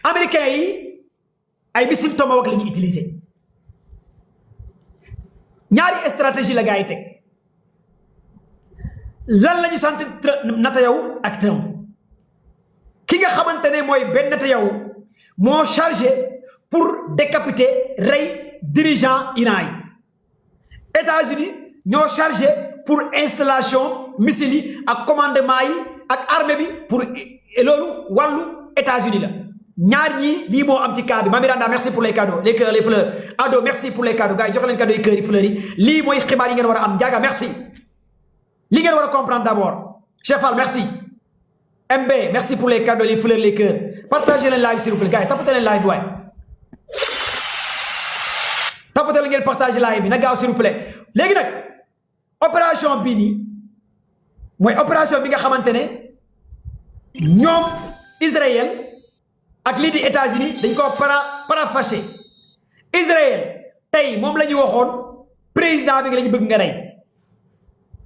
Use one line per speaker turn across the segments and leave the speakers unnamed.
américains yi ay missile Tomahawk la ñu utiliser ñaari stratégie la gars yi teg lan la ñu sant Netanyahu ak Trump ki nga xamante ne mooy Ben Netanyahu moo chargé pour décapiter rey dirigeant Iran yi États-Unis ñoo chargé pour installation missile yi ak commandement yi ak armée bi pour loolu wàllu États-Unis la ñaar ñii lii moo am ci cas bi Mamiranda merci pour les cadeaux les cœurs les fleurs Ado merci pour les cadeaux gars yi jox leen cadeaux yi cœurs yi fleurs yi lii mooy xibaar yi ngeen war a am Ndiaga merci li ngeen war a comprendre d'abord Chefal merci MB merci pour les cadeaux les fleurs les cœurs partagez leen live s'il vous plaît gars yi tapatez leen live bi waaye tapatez leen ngeen partagez live bi na gaaw s'il vous plaît léegi nag opération bii nii mooy opération bi nga xamante ne ñoom Israël ak lii di États-Unis dañ ko paraphasé Israël tey moom la ñu waxoon président bi nga la ñu bëgg nga rey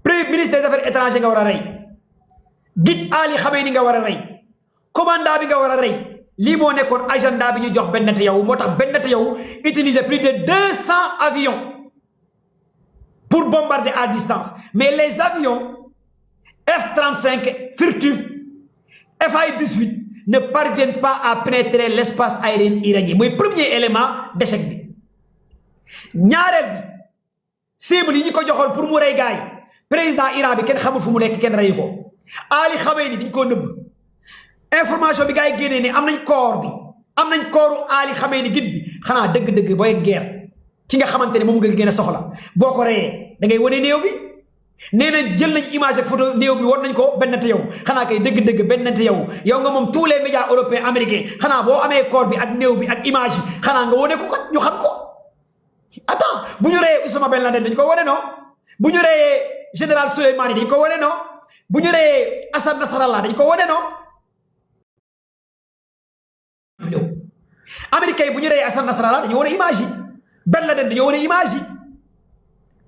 premier ministre des affaires étrangères nga war a rey Gid Ali Khamenei nga war a rey commandant bi nga war a rey lii moo nekkoon agenda bi ñu jox Ben Netanyahu moo tax Ben Netanyahu utiliser plus de 200 avions pour bombarder à distance mais les avions F-35 furtifs Fi-18 ne parviennent pas à pénétrer l'espace aérien iranien mooy premier élément d'échec bi ñaareel bi cible yi ñu ko joxoon pour mu rey gars yi président Iran bi kenn xamul fu mu nekk kenn reyu ko Ali Khamenei dañ koo nëbb information bi gars yi génnee ne am nañ corps bi am nañ corps Ali Khamenei gid bi xanaa dëgg-dëgg booy guerre ci nga xamante ne moom nga gën a soxla boo ko reyee da ngay wane néew bi nee na jël nañ image ak photo néew bi war nañ ko Ben Netanyahu xanaa kay dëgg-dëgg Ben Netanyahu yow nga moom tous les médias européens américains xanaa boo amee corps bi ak néew bi ak image yi xanaa nga wane ko kat ñu xam ko attends bu ñu reyee Oussama Ben Laden dañ ko wane non bu ñu reyee général Soleimani dañ ko wane non bu ñu reyee Hassan Nasrallah dañ ko wane non américains yi bu ñu reyee Hassan Nasrallah dañoo wane image yi Ben Laden dañoo wane image yi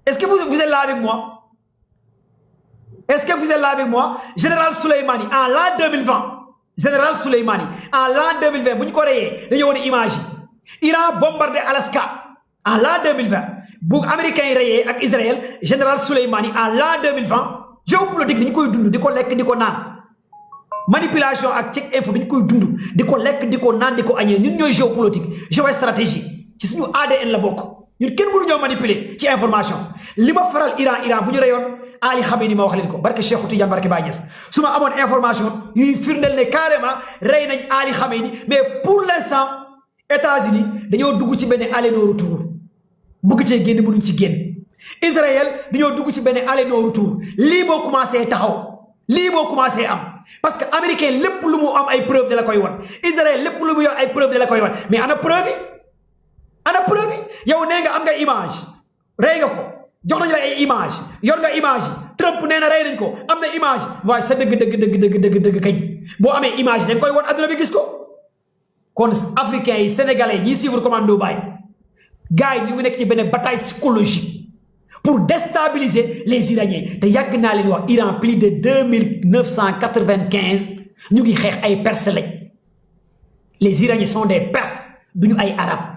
est-ce que vous êtes là avec moi est-ce que vous êtes là avec moi général Soleimani en l'an 2020 général Soleimani en l'an 2020 bu ñu ko reyee dañoo wane image yi Iran bombardé Alaska en l'an 2020 bu américains yi reyee ak Israël général Soleimani en l'an 2020 géopolitique dañu koy dund di ko lekk di ko naan manipulation ak check info dañu koy dund di ko lekk di ko naan di ko añee ñun ñooy géopolitique géostratégie ci suñu ADN la bokk ñun kenn mënu ñoo manipuler ci information li ma faral Iran bu ñu reyoon Ali Khamenei ma wax leen ko barke Cheikh Tidiane barke Baye Niass su ma amoon information yuy firndeel ne carrément rey nañ Ali Khamenei mais pour l'instant États-Unis dañoo dugg ci benn aller no retour bëgg cee génn mënuñ ci génn Israël dañoo dugg ci benn aller no retour lii moo commencé taxaw lii moo commencé am parce que américain lépp lu mu am ay preuve de la koy wan Israël lépp lu mu yor ay preuve de la koy wan mais ana preuve yi yow nee nga am nga image rey nga ko jox nañu la ay image yor nga image Trump nee na rey nañ ko am na image waaye sa dëgg kañ boo amee image dañ koy wan adduna bi gis ko kon africains yi sénégalais yi ñiy suivre Commando Baye gars yi ñu ngi nekk ci benn bataille psychologique pour déstabiliser les Iraniens te yàgg naa leen wax Iran plus de 2995 ñu ngi xeex ay Perses lañ les Iraniens sont des Perses duñu ay arabes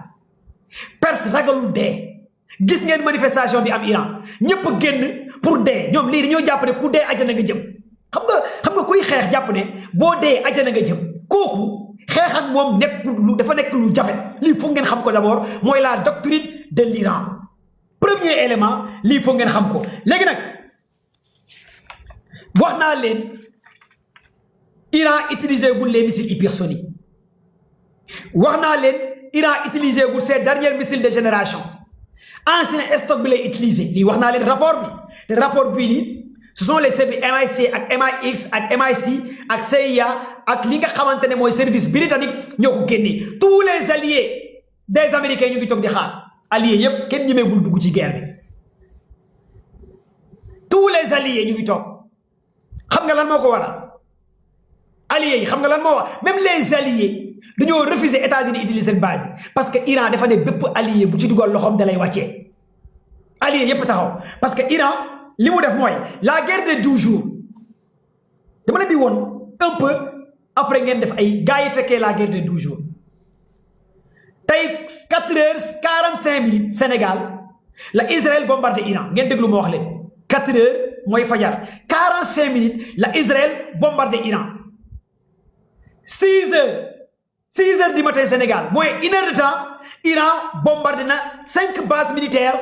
Perse ragalul dee gis ngeen manifestation bi am Iran ñëpp génn pour dee ñoom lii dañoo jàpp ne ku dee ajana nga jëm xam nga kuy xeex jàpp ne boo dee ajana nga jëm kooku xeex ak moom dafa nekk lu jafe lii foog ngeen xam ko d'abord mooy la doctrine de l'Iran premier élément lii foog ngeen xam ko léegi nag wax naa leen Iran utilisé gul les missiles hypersoniques wax naa leen Iran utilisé gul ses derniers missiles de génération ancien stock bi lay utilisé lii wax naa leen rapport bi te rapport bii nii ce sont les services MI6 ak MI6 ak MI6 ak CIA ak li nga xamante ne mooy service britannique ñoo ko génnee tous les alliés des Américains ñu ngi toog di xaar alliés yépp kenn ñemeegul dugg ci guerre bi tous les alliés ñu ngi toog xam nga lan moo ko waral alliés yi xam nga lan moo wax même les alliés dañoo refuser États-Unis utiliser seen base parce que Iran dafa ne bépp allié bu ci dugal loxoom da lay wàccee alliés yépp taxaw parce que Iran li mu def mooy la guerre de 12 jours dama leen di woon un peu après ngeen def ay gars yi fekkee la guerre de 12 jours tey 4h45 Sénégal la Israël bombardé Iran ngeen déglu ma wax leen 4h mooy fajar 45 la Israël bombardé Iran 6h du matin Sénégal mooy 1 heure de temps Iran bombardé na 5 bases militaires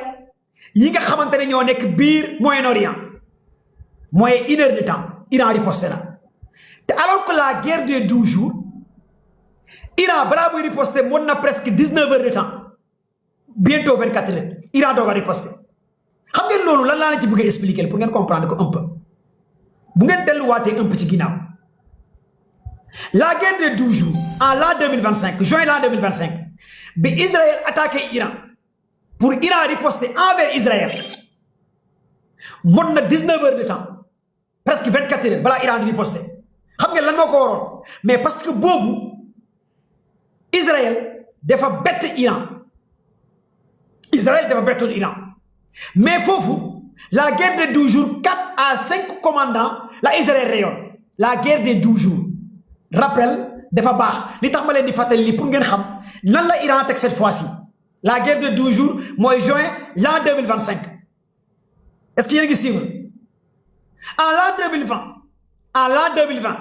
yi nga xamante ne ñoo nekk biir Moyen-Orient mooy 1 heure de temps Iran riposté na te alors que la guerre de 12 jours Iran balaa muy riposté mën na presque 19 heures de temps bientôt 24 heures Iran doog a riposté xam ngeen loolu lan laa la ci bëgg a expliquer pour ngeen comprendre ko un peu bu ngeen delluwaatee un peu ci ginnaaw la guerre de 12 jours en l'an 2025 juin l'an 2025 bi Israël attaqué Iran pour Iran riposter envers Israël mën na 19 heures de temps presque 24 heures balaa Iran di riposter xam ngeen lan moo ko waroon mais parce que boobu Israël dafa bett Iran mais foofu la guerre de 12 jours 4 à 5 commandants la Israël rayonne la guerre de 12 jours rappel dafa baax li tax ma leen di fàttali li pour ngeen xam nan la Iran teg cette fois-ci la guerre de 12 jours mooy juin l'an 2025 est-ce que yéen a ngi suivre en l'an 2020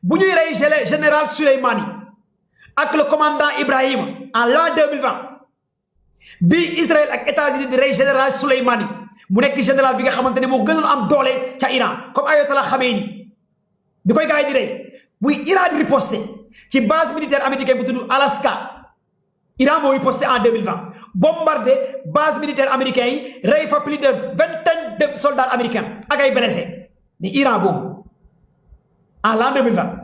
bu ñuy rey général Soleimani ak le commandant Ibrahima en l'an 2020 bi Israël ak États-Unis di rey général Soleimani mu nekk général bi nga xamante ne moo gënoon am doole ca Iran comme Ayatollah Khamenei bi koy gars yi di rey buy Iran di riposté ci base militaire américaine bu tudd Alaska Iran moo riposté en 2020 bombardé base militaire américain yi rey fa plus de 20 de soldats américains ak ay blessés mais Iran boobu en l'an 2020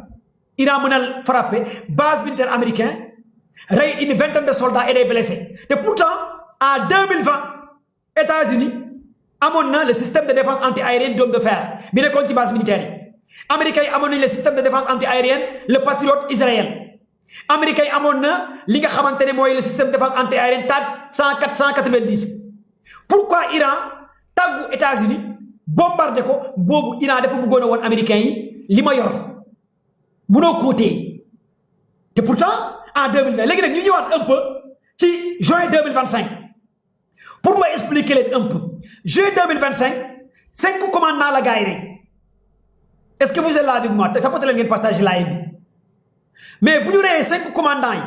Iran mën a frappé base militaire américain rey une 20 de soldats et des blessés te pourtant en 2020 États-Unis amoon na le système de défense anti-aérienne dôme de fer bi nekkoon ci base militaire yi américains yi amoon nañ le système de défense anti-aérienne le Patriot Israël américains yi amoon na li nga xamante ne mooy le système de défense anti-aérienne THAAD 190 pourquoi Iran tàggu États-Unis bombardé ko boobu Iran dafa bëggoon a woon américains yi li ma yor munoo côté te pourtant en 2020 léegi nag ñu ñëwaat un peu ci juin 2025 pour ma expliquer leen un peu juin 2025 5 commandants la gars yi rek est-ce que vous êtes là avec moi te tapote leen ngeen partage live bi mais bu ñu reyee 5 commandants yi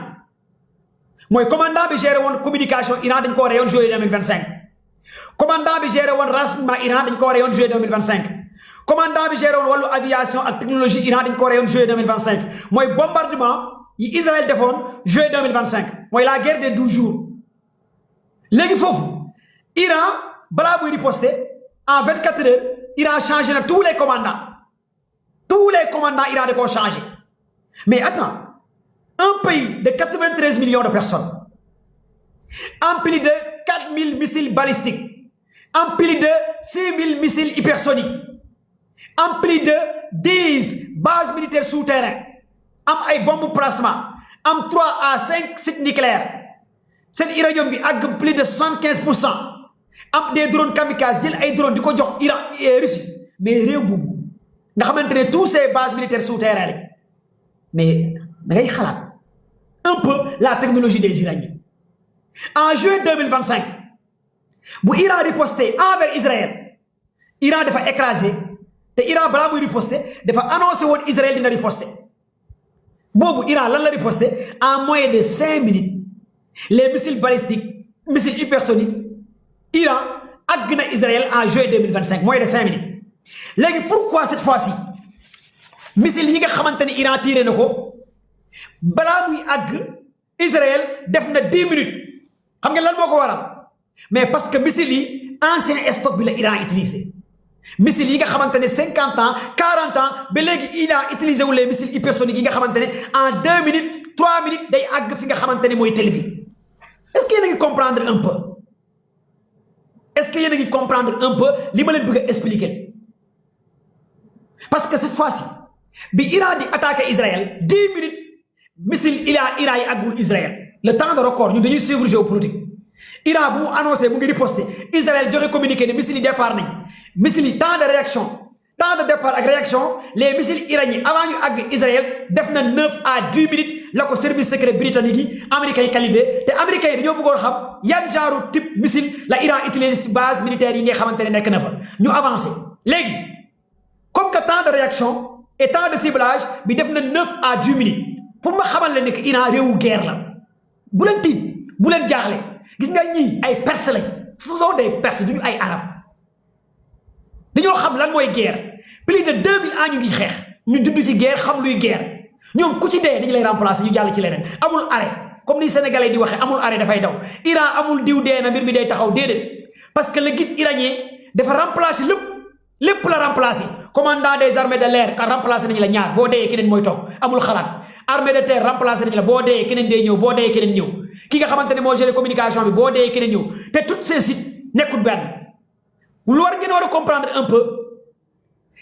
mooy commandant bi géré woon communication Iran dañ ko reyoon juillet 2025 commandant bi géré woon renseignement Iran dañ ko reyoon juillet 2025 commandant bi géré woon wàllu aviation ak technologie Iran dañ ko reyoon juillet 2025 mooy bombardement yi Israël defoon juillet 2025 mooy la guerre des 12 jours léegi foofu Iran balaa muy riposter en 24 heures Iran changé na tous les commandants Iran da koo changé mais attends un pays de 93 millions de personnes en plus de 4000 missiles balistiques en plus de 6000 missiles hypersoniques en plus de 10 bases militaires souterraines am ay bombes plasma am 3 à 5 sites nucléaires seen uranium bi ak plus de 75% am des drones kamikazes jël ay drones di ko jox Iran Russie mais réew boobu nga xamante ne tous ces bases militaires souterraines rek mais da ngay xalaat un peu la technologie des Iraniens en juin 2025 bu Iran riposté envers Israël Iran dafa écrasé te Iran balaa muy riposté dafa annoncé woon Israël dina riposté boobu Iran lan la riposté en moins de 5 minutes les missiles balistiques missiles hypersoniques Iran àgg na Israël en juin 2025 moins de 5 minutes léegi pourquoi cette fois-ci missiles yi nga xamante ni Iran tiré na ko balaa muy àgg Israël def na 10 minutes xam nga lan moo ko waral mais parce que missiles yi ancien stock bi la Iran utilisé missiles yi nga xamante ne 50 ans 40 ans ba léegi il a utilisé wu les missiles hypersoniques yi nga xamante ne en 2 minutes 3 minutes day àgg fi nga xamante ne mooy Tel Aviv est-ce que yéen a ngi comprendre un peu est-ce que yéen a ngi comprendre un peu li ma leen bëgg a expliquer parce que cette fois-ci bi Iran di attaquer Israël 10 minutes missile Iran yi àggul Israël le temps de record ñun dañuy suivre géopolitique Iran bu mu annoncé mu ngi riposté Israël joxe communiqué ne missiles yi départ nañ missiles yi temps de réaction temps de départ ak réaction les missiles iraniens avant ñu àgg Israël def na 9 à 10 minutes la ko service secret britannique yi américains yi calibré te américains yi dañoo bëggoon xam yan genre type missile la Iran utilisé si base militaire yi nga xamante ne nekk na fa ñu avancé léegi comme que temps de réaction et temps de ciblage bi def na 9 à 10 minutes pour ma xamal leen ne que Iran réewu guerre la bu leen tiit bu leen jaaxle gis nga ñii ay perse lañ ce sont des perses duñu ay arab dañoo xam lan mooy guerre plus de 2000 ans ñu ngi xeex ñu dudd ci guerre xam luy guerre ñoom ku ci dee dañu lay remplacer ñu jàll ci leneen amul arrêt comme ni sénégalais di waxee amul arrêt dafay daw Iran amul diw dee na mbir mi day taxaw déedéet parce que le guide iranien dafa remplacer lépp la remplacer commandant des armées de l'air kan remplacer nañu la ñaar boo dee keneen mooy toog amul xalaat armée de terre remplacer nañu la boo dee keneen day ñëw boo dee keneen ñëw ki nga xamante ne moo géré communication bi boo dee keneen ñëw te toutes ces sites nekkul benn lu war ngeen war a comprendre un peu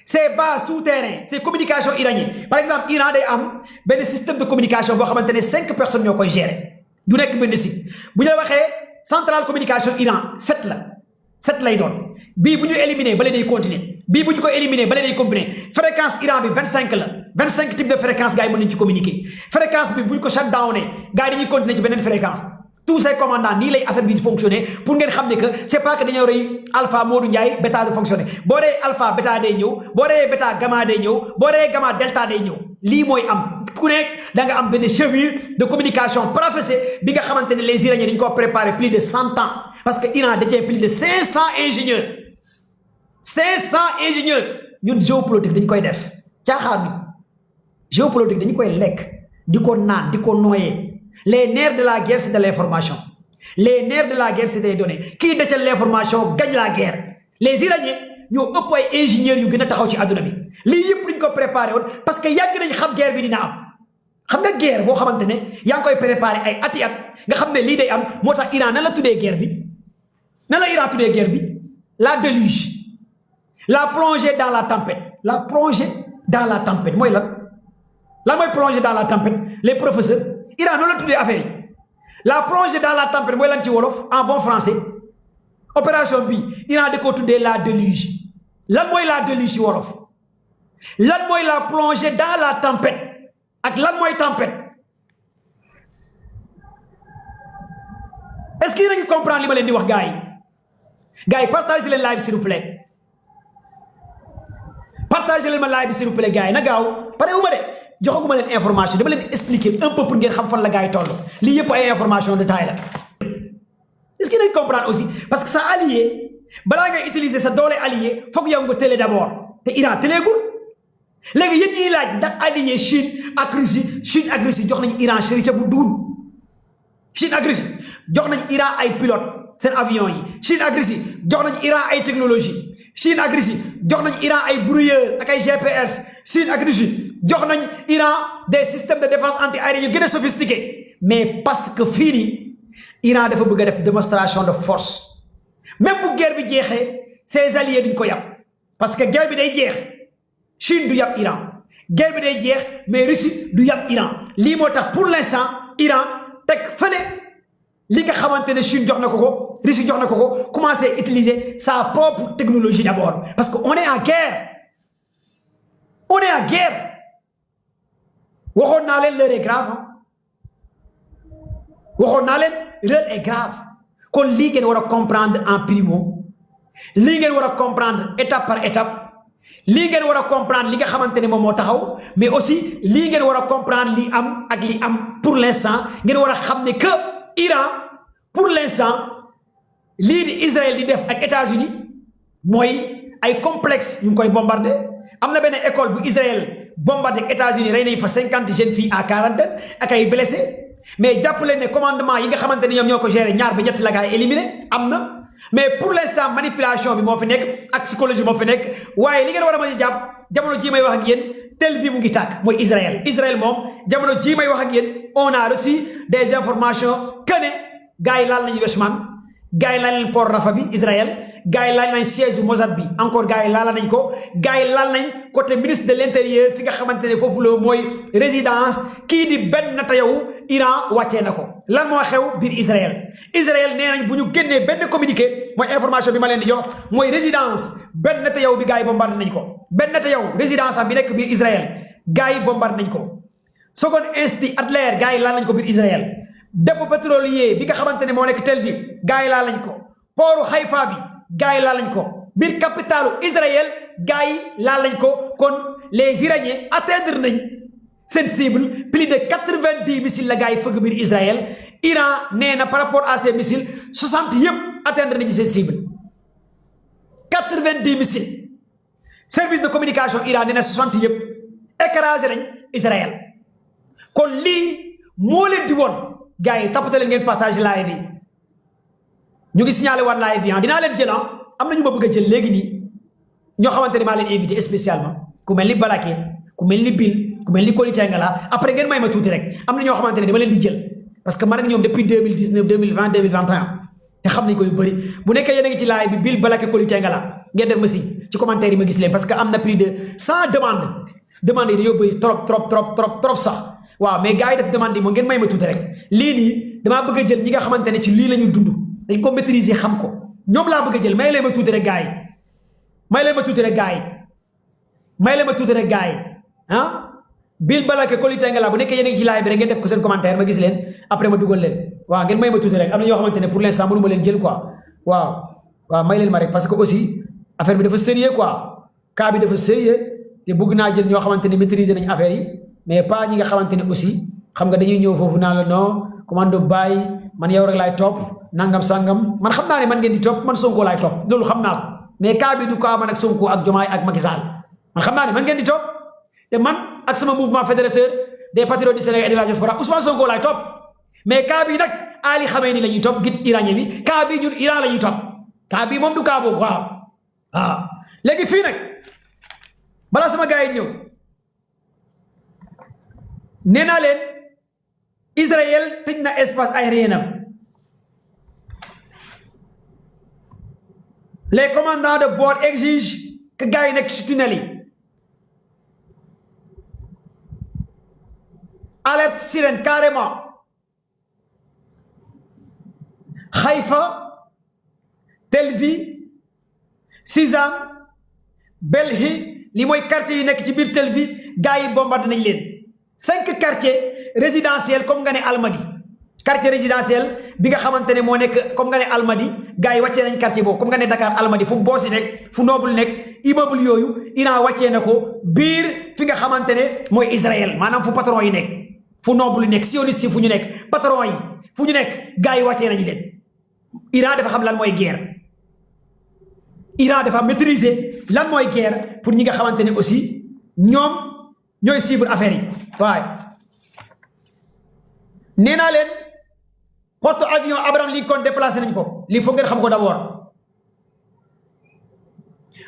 ces bases souterrains ces communications iraniennes par exemple Iran day am benn système de communication boo xamante ne 5 personnes ñoo koy gérer du nekk benn site bu ñu la waxee centrale communication Iran 7 lay doon bii bu ñu éliminer bale day continuer bii bu ñu ko éliminer bale day continuer fréquence Iran bi 25 la 25 types de fréquence gars yi mën nañu ci communiquer fréquence bi bu ñu ko shutdowné gars yi dañuy continuer ci beneen fréquence tous ces commandants nii lay affaire bi di fonctionner pour ngeen xam ne que c'est pas que dañoo rey alpha Modou Ndiaye bêta de fonctionner boo rey alpha bêta day ñëw boo rey bêta gamma day ñëw boo rey gamma delta day ñëw lii mooy am ku nekk da nga am benn chevelure de communication professée bi nga xamante ne les Iraniens dañu ko préparé plus de 100 ans parce que Iran détient plus de 500 ingénieurs 500 ingénieurs ñun géopolitique dañ koy def caaxaan bi géopolitique dañu koy lekk di ko naan di ko noyee les nerfs de la guerre c'est de l'information les nerfs de la guerre c'est des données qui détient l'information gagne la guerre les Iraniens ñoo ëpp ay ingénieurs yu gën a taxaw ci àdduna bi lii yëpp dañ ko préparé woon parce que yàgg nañ xam guerre bi dina am xam nga guerre boo xamante ne yaa ngi koy préparé ay ati at nga xam ne lii day am moo tax Iran nan la tuddee guerre bi nan la Iran tuddee guerre bi la déluge la plongée dans la tempête la plongée dans la tempête mooy lan mooy plongée dans la tempête les professeurs Iran noonu la tuddee affaire yi la plongée dans la tempête mooy lan ci wolof en bon français opération bi Iran da ko tuddee la déluge lan mooy la déluge ci wolof lan mooy la plongée dans la tempête ak lan mooy tempête est-ce que yéen a ngi comprendre li ma leen di wax gars yi partagez leen live s'il vous plaît partagez leen ma live bi s'il vous plaît gars yi na gaaw pare wu ma de joxaguma leen information dama leen expliquer un peu pour ngeen xam fan la gars yi toll lii yëpp ay information de taille la est-ce que dañ comprendre aussi parce que sa allié balaa ngay utiliser sa doole allié foog yow nga télé d'abord te Iran téléegul léegi yéen ñiy laaj ndax allié Chine ak Russie jox nañu Iran chérité bu duun Chine ak Russie jox nañu Iran ay pilote seen avion yi Chine ak Russie jox nañu Iran ay technologie Chine ak Russie jox nañu Iran ay brouilleur ak ay GPS Chine ak Russie jox nañu Iran des systèmes de défense anti-aérienne yu gën a sophistiqué mais parce que fii nii Iran dafa bëgg a def démonstration de force même bu guerre bi jeexee ses alliés duñ ko yàpp parce que guerre bi day jeex Chine du yàpp Iran guerre bi day jeex mais Russie du yàpp Iran lii moo tax pour l'instant Iran teg fële li nga xamante ne Chine jox na ko Russie jox na ko commencer utiliser sa propre technologie d'abord parce que on est en guerre waxoon naa leen l'heure est grave waxoon naa leen l'heure est grave kon lii ngeen war a comprendre en primo lii ngeen war a comprendre étape par étape lii ngeen war a comprendre li nga xamante ne moom moo taxaw mais aussi lii ngeen war a comprendre li am ak li am pour l'instant ngeen war a xam ne que Iran pour l'instant lii di Israël di def ak États-Unis mooy ay complexe ñu ngi koy bombardé am na benn école bu Israël bombardé ak États-Unis rey nañ fa 50 jeunes filles à quarantaine ak ay blessés mais jàpp leen ne commandement yi nga xamante ne ñoom ñoo ko géré ñaar ba ñett la gaa yi éliminé am na mais pour l'instant manipulation bi moo fi nekk ak psychologie moo fi nekk waaye li ngeen war a mën a jàpp jamono jii may wax ak yéen tel bi mu ngi tàkk mooy Israël moom jamono jii may wax ak yéen on a reçu des informations que ne gars yi laal nañu Weshman gars yi laal nañ port Rafah bi Israël gars yi laal nañ siège Mossad bi encore gars yi laal nañ ko gars yi laal nañ côté ministre de l'intérieur fi nga xamante ne foofu la mooy résidence kii di Ben Netanyahu Iran wàccee na ko lan moo xew biir Israël nee nañ bu ñu génnee benn communiqué mooy information bi ma leen di jox mooy résidence Ben Netanyahu bi gars yi bombardé nañ ko Ben Netanyahu résidence am bi nekk biir Israël gars yi bombardé nañ ko seconde insti Adler gars yi laal nañ ko biir Israël dépôt pétrolier bi nga xamante ne moo nekk Tel Aviv gars yi laal nañ ko pooru Haïfa bi gars yi laal nañ ko biir capitalu Israël gars yi laal nañ ko kon les Iraniens atteindre nañ seen cible plus de 90 missiles la gars yi fëgg biir Israël Iran nee na par rapport à ces missiles 60 yëpp atteindre nañ seen cible 90 missiles service de communication Iran nee na 60 yëpp écrasé nañ Israël kon lii moo leen di woon gars yi tapoté leen ngeen partage live bi ñu ngi signalé waat live bi dinaa leen jël am na ñu ma bëgg a jël léegi nii ñoo xamante ne maa leen invité spécialement ku mel ni Balaké ku mel ni Bill ku mel ni Koli Tengala après ngeen may ma tuuti rek am na ñoo xamante ne dama leen di jël parce que man ak ñoom depuis 2019 2020 2021 te xam nañ ko yu bëri bu nekkee yéen a ngi ci live bi Bill Balaké Koli Tengala ngeen def ma si ci commentaire yi ma gis leen parce que am na plus de 100 demandes yi dañoo bëri trop sax waaw mais gars yi def demande yi moom ngeen may ma tuuti rek lii nii damaa bëgg a jël ñi nga xamante ne ci lii la ñu dund dañ ko maîtriser xam ko ñoom laa bëgg a jël may leen ma tuuti rek gars yi may leen ma tuuti rek gars yi may leen ma tuuti rek gars yi ah Bill Balaké Koli Tengala bu nekkee yéen a ngi ci live bi rek ngeen def ko seen commentaire ma gis leen après ma dugal leen waaw ngeen may ma tuuti rek am na ñoo xamante ne pour l'instant mënu ma leen jël quoi waaw may leen ma rek parce que aussi affaire bi dafa sérieux quoi cas bi dafa sérieux te bëgg naa jël ñoo xamante ne maîtriser nañ affaire yi mais pas ñi nga xamante ne aussi xam nga dañuy ñëw foofu naan la non commando bàyyi man yow rek laay topp nangam sangam man xam naa ne man ngeen di topp man Sonko laay topp loolu xam naa ko mais cas bi du cas man ak Sonko ak Diomaye ak Macky Sall man xam naa ne man ngeen di topp te man ak sama mouvement fédérateur des patriotes du Sénégal et de la diaspora Ousmane Sonko laay topp mais cas bi nag Ali Khamenei la ñuy topp guide iranien bi cas bi ñun Iran la ñuy topp cas bi moom du cas boobu waaw léegi fii nag balaa sama gars yi ñëw nee naa leen Israël tëj na espace aérien am les commandants de bord exigent que gars yi nekk ci tunnel yi alerte sirène carrément Haïfa Tel Aviv Cizan Belhi li mooy quartier yi nekk ci biir Tel Aviv gars yi bombardé nañ leen 5 quartiers résidentiels comme nga ne Almadi quartier résidentiel bi nga xamante ne moo nekk comme nga ne Almadi gars yi wàccee nañ quartier boobu comme nga ne Dakar Almadi fu boosi nekk fu noble nekk immeuble yooyu Iran wàccee na ko biir fi nga xamante ne mooy Israël maanaam fu patron yi nekk fu noble yi nekk sioniste yi fu ñu nekk patron yi fu ñu nekk gars yi wàccee nañu leen Iran dafa xam lan mooy guerre Iran dafa maîtriser lan mooy guerre pour ñi nga xamante ne aussi ñoom ñooy suivre affaire yi waaye nee naa leen porte avion Abraham Lincoln déplacé nañ ko lii foog ngeen xam ko d'abord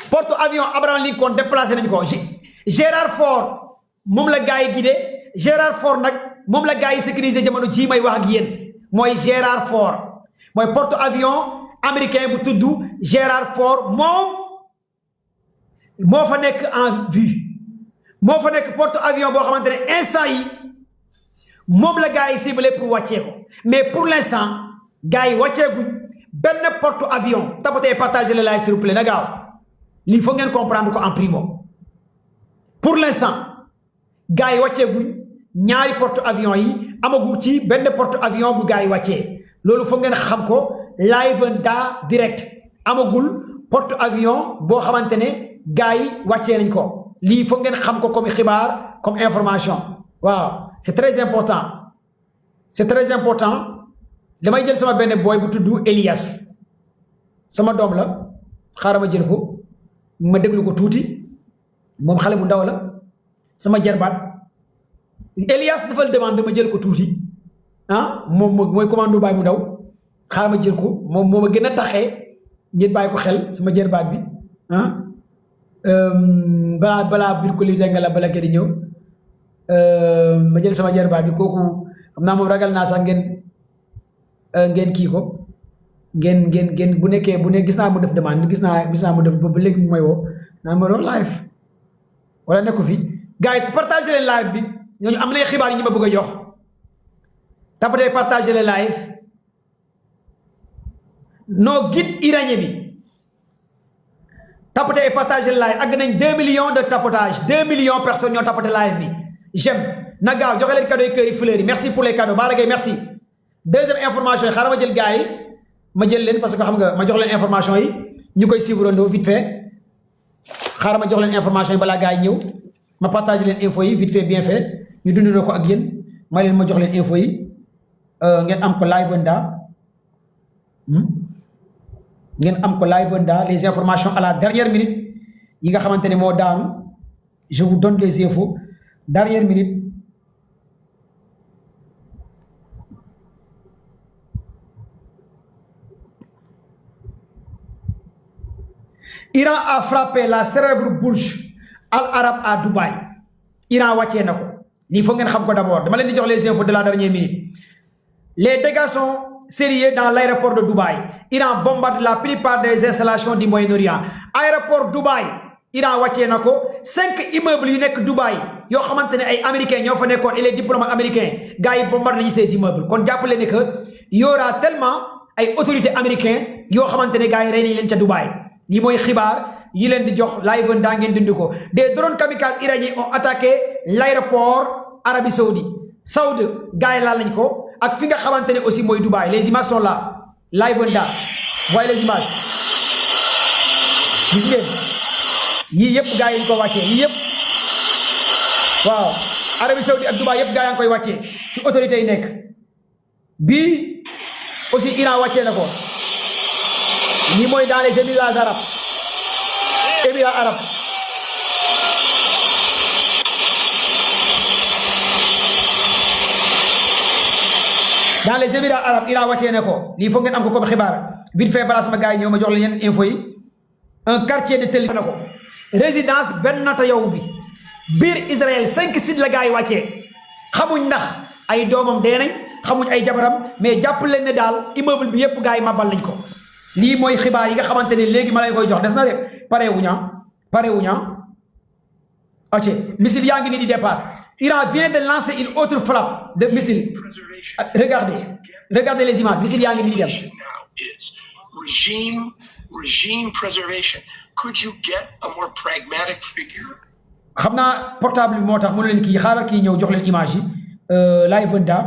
porte avion Abraham Lincoln déplacé nañ ko Gérard Ford moom la gars yi guidé Gérard Ford nag moom la gars yi sécurisé jamono ji may wax ak yéen mooy Gérard Ford mooy porte avion américain bu tudd Gérard Ford moom moo fa nekk en vue moo fa nekk porte avion boo xamante ne instant yi moom la gars yi ciblé pour wàccee ko mais pour l'instant gars yi wàcceeguñ benn porte avion tapotez partagez le live s'il vous plaît na gaaw lii faut ngeen comprendre ko en primo pour l'instant gars yi wàcceeguñ ñaari porte avion yi amagu ci benn porte avion bu gars yi wàccee loolu faut ngeen xam ko live da direct amagul porte avion boo xamante ne gars yi wàccee nañ ko lii foog ngeen xam ko comme xibaar comme information waaw c'est très important damay jël sama benn boy bu tudd Elias sama doom la xaaral ma jël ko ma déglu ko tuuti moom xale bu ndaw la sama jarbaat Elias dafal demande ma jël ko tuuti moom mooy commando baay bu ndaw xaaral ma jël ko moom moo ma gën a taxee ngeen bàyyi ko xel sama jarbaat bi balaa biir ko li nga la bala di ñëw ma jël sama jarbaat bi kooku xam naa moom ragal naa sax ngeen kii ko ngeen bu ne gis naa mu def demande gis naa mu def ba léegi mu may woo naan ma doon live wala nekku fi gars yi partagé leen live bi ñooñu am na xibaar yi ñu ma bëgg a jox tapatee partagé leen live noo guide iranien bi tapoter et partager le live àgg nañ 2 millions de tapotage 2 millions personnes ñoo tapoter live bi j'aime na gaaw joxe leen cadeau yi kër yi fleurs yi merci pour les cadeaux Bara Gaye merci. Deuxième information yi xaaral ma jël gars yi ma jël leen parce que xam nga ma jox leen information yi ñu koy suivre ndoo vite fait xaaral ma jox leen information yi balaa gars yi ñëw ma partage leen info yi vite fait bien fait ñu dundandoo ko ak yéen ma leen ma jox leen info yi ngeen am ko live nda ngeen am ko live nda les informations à la dernière minute yi nga xamante ne moo daanu je vous donne les infos dernière minute. Iran a frappé la célèbre Burj Al Arab à Dubaï. Iran wàccee na ko lii foog ngeen xam ko d'abord dama leen di jox les infos de la dernière minute. Les dégâts sont sérieux dans l'aéroport de Dubaï. Iran bombarde la plupart des installations du Moyen-Orient. Aéroport Dubaï Iran wàccee na ko 5 immeubles yu nekk Dubaï yoo xamante ne ay américains ñoo fa nekkoon et les diplomates américains gars yi bombardé nañu ces immeubles kon jàppale ne que y aura tellement ay autorités américains yoo xamante ne gars yi rey nañ leen ca Dubaï. lii mooy xibaar yi leen di jox live daa ngeen dund ko des drones kamikazes iraniens ont attaqué l'aéroport Arabie Saoudite gars yi laal nañ ko ak fi nga xamante ne aussi mooy Dubaï les images sont là live daa voyez les images gis ngeen yii yëpp gars yi ñu ko wàccee yii yëpp waaw Arabie Saoudite ak Dubaï yëpp gars yaa ngi koy wàccee fi autorités yi nekk bii aussi Iran wàccee na ko. lii mooy dans les Émirats arabes dans les Émirats arabes Iran wàccee ne ko lii foog ngeen am ko comme xibaar vite fait balaa sama gars yi ñëw ma jox leen yenn info yi un quartier de Tel Aviv na ko résidence Ben Netanyahu bi biir Israël 5 sites la gars yi wàccee xamuñ ndax ay doomam dee nañ xamuñ ay jabaram mais jàpp leen ne daal immeuble bi yépp gars yi mabal nañ ko. lii mooy xibaar yi nga xamante ne léegi ma lay koy jox des na de pare wuña ok missile yaa ngi nii di départ Iran vient de lancer une autre frappe de missile regardez les images missile yaa ngi nii di dem.
Regime preservation. Could you get a more pragmatic figure?
xam naa portable bi moo tax mënu leen kii xaaral kii ñëw jox leen image yi live nda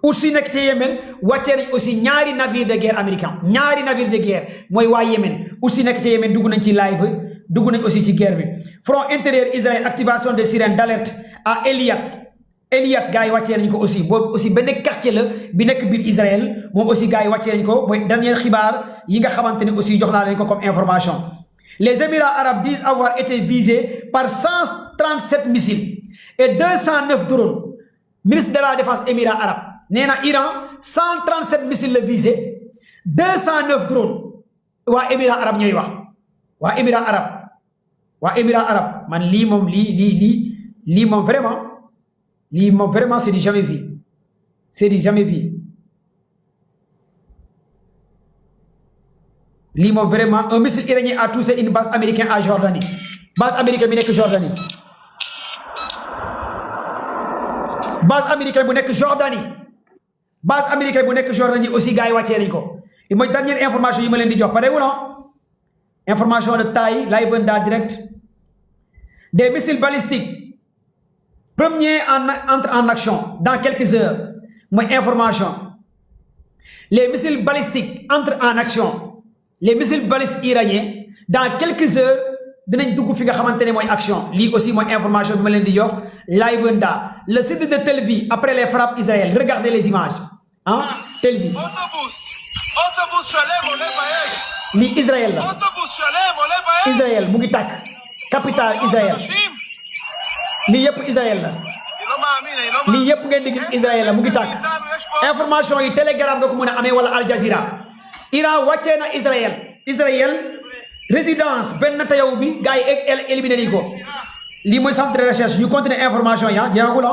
aussi nekk ci Yémen wàccee nañ aussi ñaari navire de guerre américain ñaari navire de guerre mooy waa Yémen aussi nekk ci Yémen dugg nañ ci live dugg nañ aussi ci guerre bi front intérieur Israël activation des sirènes d'alerte à Eliat gars yi wàccee nañ ko aussi boobu aussi benn quartier la bi nekk biir Israël moom aussi gars yi wàccee nañ ko mooy dernier xibaar yi nga xamante ne aussi jox naa leen ko comme information. Les Émirats arabes disent avoir été visés par 137 missiles et 209 drones ministre de la défense Émirats arabes. nee na Iran 137 missiles la visé 209 drones waa Émirats arabes ñooy wax waa Émirats arabes man lii moom vraiment c'est du jamais vu lii moom vraiment un missile iranien a touché une base américaine à Jordanie base américaine bi nekk Jordanie base américaine bu nekk Jordanie aussi gars yi wàccee nañ ko mooy dernière information yi ma leen di jox pare wu information de taille live en direct des missiles balistiques premier entre en action dans quelques heures mooy information les missiles balistiques entrent en action les missiles balistiques iraniens dans quelques heures dinañ dugg fi nga xamante ne mooy action lii aussi mooy information bi ma leen di jox live nda le site de Tel Aviv après les frappes israéliennes regardez les images Tel Aviv lii Israël la Israël mu ngi tàkk capitale Israël lii yëpp Israël la lii yëpp ngeen di gis Israël la mu ngi tàkk information yi Telegram nga ko mën a amee wala Al Jazeera Iran wàccee na Israël résidence Ben Netanyahu bi gars yi éliminé nañu ko lii mooy centre de recherche ñu continuer information yi jeexagul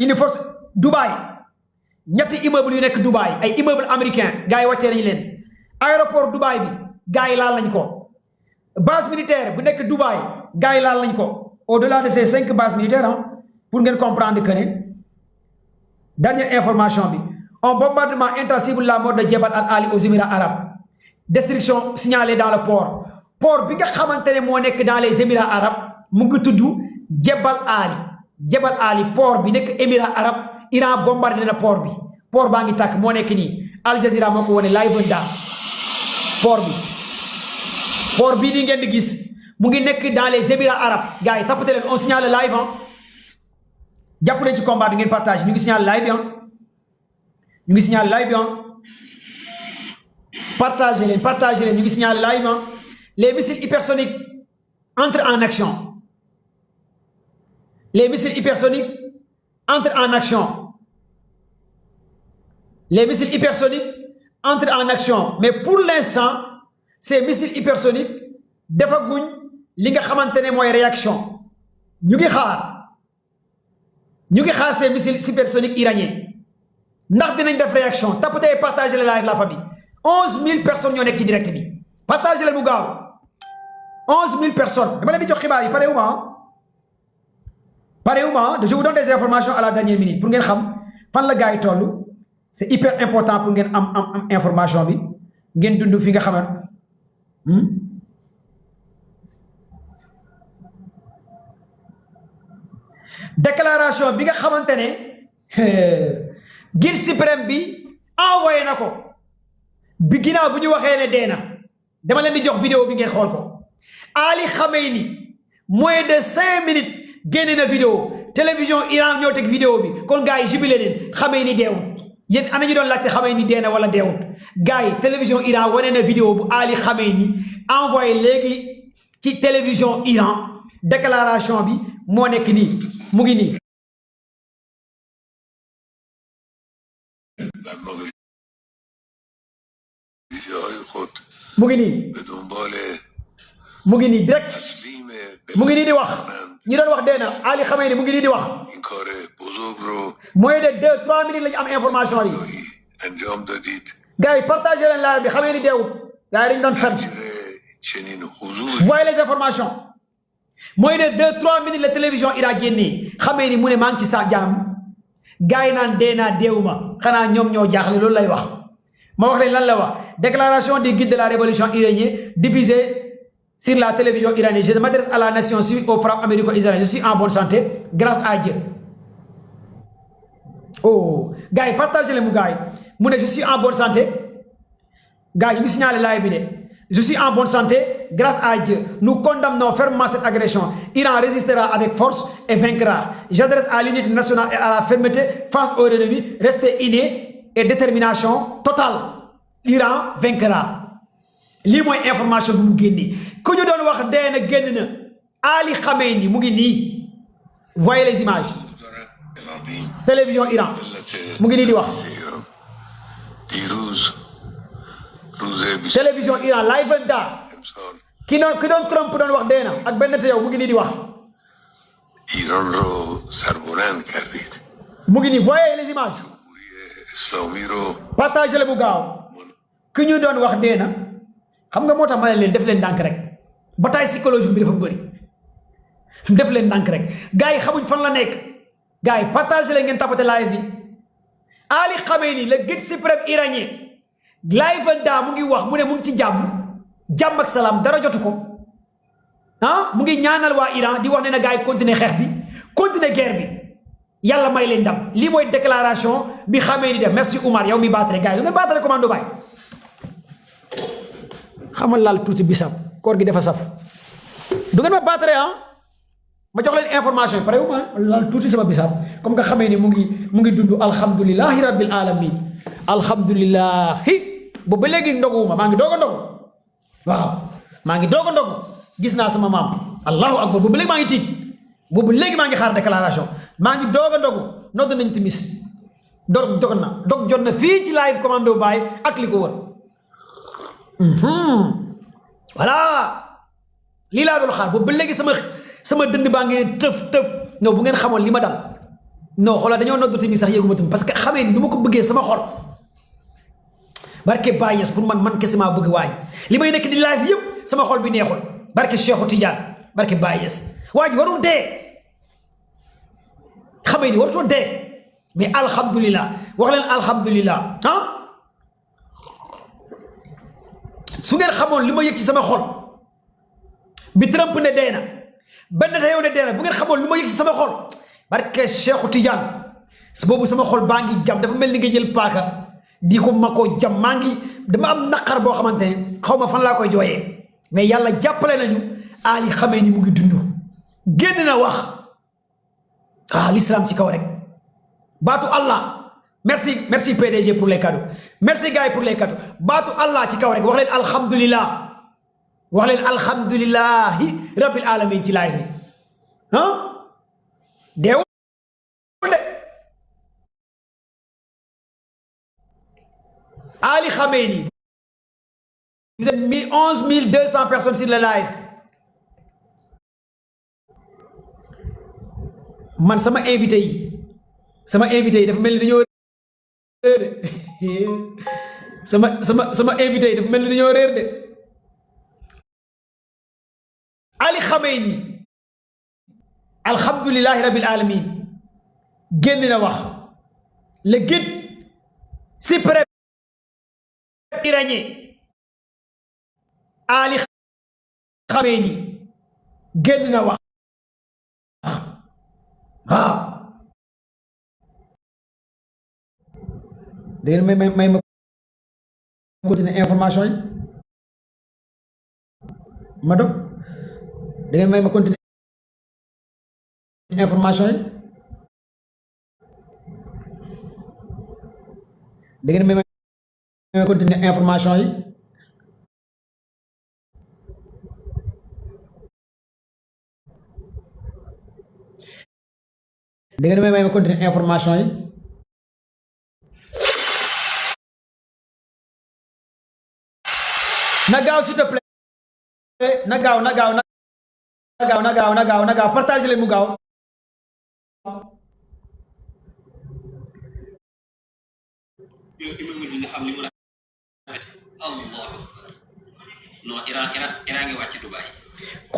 une force Dubaï ñetti immeuble yu nekk Dubaï ay immeuble américain gars yi wàccee nañu leen aéroport Dubaï bi gars yi laal nañ ko base militaire bu nekk Dubaï gars yi laal nañ ko au-delà de ces 5 bases militaires pour ngeen comprendre que ne dernière information bi un bombardement intensif la mort de Jebel Al-Ali aux Émirats arabes destruction signalée dans le port bi nga xamante ne moo nekk dans les Émirats arabes mu ngi tudd Jebel Ali Jabal Ali port bi nekk Émirats arabes Iran bombardé na port bi port baa ngi tàkk moo nekk nii Al Jazeera moo ko wane live da port bi nii ngeen di gis mu ngi nekk dans les Émirats arabes gars yi tapoté leen on signale live jàpp leen ci combat bi ngeen partage ñu ngi signale live ñu ngi signale live partagez leen ñu ngi signale live les missiles hypersoniques entrent en action. Les missiles hypersoniques entrent en action. Les missiles hypersoniques entrent en action. Mais pour l'instant, ces missiles hypersoniques defaguñ li nga xamantene moy réaction. Ñu ngi xaar ces missiles hypersoniques iraniens. Ndax dinañ def réaction. Tapotez et partagez le live la famille. 11 000 personnes ñoo nek ci direct bi. Partagez le bu gaaw. 11 000 personnes. Dama leen di jox xibaar yi je vous donne des informations à la dernière minute pour ngeen xam fan la gars yi tollu c'est hyper important pour ngeen am information bi ngeen dund fi nga xaman déclaration bi nga xamantene Guide suprême bi envoyé nako bi ginaaw bu ñu waxé né déna dama leen di jox vidéo bi ngeen xol ko Ali Khamenei moins de 5 minutes génne na vidéo télévision Iran ñoo teg vidéo bi kon gars yi jubilé leen Khamenei deewut yéen ana ñu doon laajte Khamenei dee na wala deewut gars yi télévision Iran wane na vidéo bu Ali Khamenei envoyé léegi ci télévision Iran déclaration bi moo nekk nii mu ngi nii. mu ngi nii mu ngi nii direct mu ngi nii di wax. ñi doon wax deena Ali Khamenei mu ngi nii di wax mooy de 2-3 minutes lañu am information yi gars yi partagé leen live bi Khamenei deewut gars yi dañu doon fen voyez les informations mooy de 2-3 minutes la télévision Iran génnee Khamenei mu ne maa ngi ci sa jaam gars yi naan dee naa deewuma xanaa ñoom ñoo jaaxle loolu lay wax ma wax leen lan la wax déclaration du guide de la révolution iranienne diffusée sur la télévision iranienne. Je m'adresse à la nation suite aux frappes américo-israéliennes. Je suis en bonne santé, grâce à Dieu. Oh, gars, partagez les mots, gars. Je suis en bonne santé. Gars, je me signale live. Je suis en bonne santé, grâce à Dieu. Nous condamnons fermement cette agression. Iran résistera avec force et vaincra. J'adresse à l'unité nationale et à la fermeté face aux ennemis. Restez innés et détermination totale. L'Iran vaincra. Li moy information bu mu génné ku ñu doon wax dee na génn na Ali Khamenei mu ngi nii voyez les images télévision Iran mu ngi nii di wax télévision Iran live da ki doon Trump doon wax dee na ak benn te yow mu ngi nii di wax mu ngi nii voyez les images partagez le bu gaaw ki ñu doon wax dee na xam nga motax ma leen def leen dank rek bataille psychologique bi dafa bëri def leen dank rek gaay xamuñ fan la nek gaay partager leen ngeen tapoter live bi Ali Khamenei le guide suprême iranien live da mu ngi wax mu ne mu ngi ci jamm ak salam dara jotu ko mu ngi ñaanal wa Iran di wax ne na gaay continuer xex bi continuer guerre bi yalla may leen ndam li moy déclaration bi Khamenei def merci Oumar yow mi battre gaay nga battre commando bay xamal laal tuuti bisab koor gi dafa saf du ngeen ma battre ma jox leen information pare ma laal tuuti sama bisab comme nga Khamenei mu ngi dund alhamdulillahi rabbil alamin alhamdulillahi bo ba léegi ndoguma maa ngi doog a ndogu waaw maa ngi doog a ndogu gis naa sama maam allahu akbar bo ba léegi maa ngi tiit bo ba léegi maa ngi xaar déclaration maa ngi doog a ndogu nodd nañ timis dog jot na fii ci live commando baay ak li ko wër voilà lii laa doon xaar boobu ba léegi sama dënd baa ngi tëf non bu ngeen xamoon li ma dal non xoolal dañoo noddati mi sax yëguma tam parce que xamee ni du ma ko bëggee sama xol barke Baye Niass pour man kese maa bëgg waa ji li may nekk di live yëpp sama xol bi neexul barke Cheikhou Tidiane barke Baye Niass waa ji warul dee xamee ni warutoon dee mais alhamdulilah wax leen alhamdulilah su ngeen xamoon li ma yëg ci sama xol bi Trump ne dee na benn te yow ne dee na bu ngeen xamoon li ma yëg ci sama xol barke Cheikhu Tidiane boobu sama xol baa ngi jam dafa mel ni nga jël paaka di ko ma koo jam maa ngi dama am naqar boo xamante ne xaw ma fan laa koy jooyee mais yàlla jàppale nañu Ali Khamenei mu ngi dund génn na wax l'islam ci kaw rek baatu Allah merci PDG pour les cadeaux merci gars yi pour les cadeaux baatu Allah ci kaw rek wax leen alhamdulillahi rabbil alamin ci laay bi deewul de Ali Khamenei vous êtes 11 200 personnes sur le live man sama invité yi dafa mel ni dañoo réer de sama invité yi dafa mel ni dañoo réer de Ali Khamenei alhamdulillahi rabbil alamin génn na wax le guide suprême iranien Ali Khamenei génn na wax da ngeen may ma continuer information yi ma dog da ngeen may ma continuer information yi da ngeen may ma continuer information yi da ngeen may ma continuer information yi na gaaw s'il te plaît na gaaw partage leen mu gaaw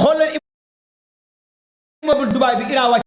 xool leen immeuble Dubaï bi Iran wàcc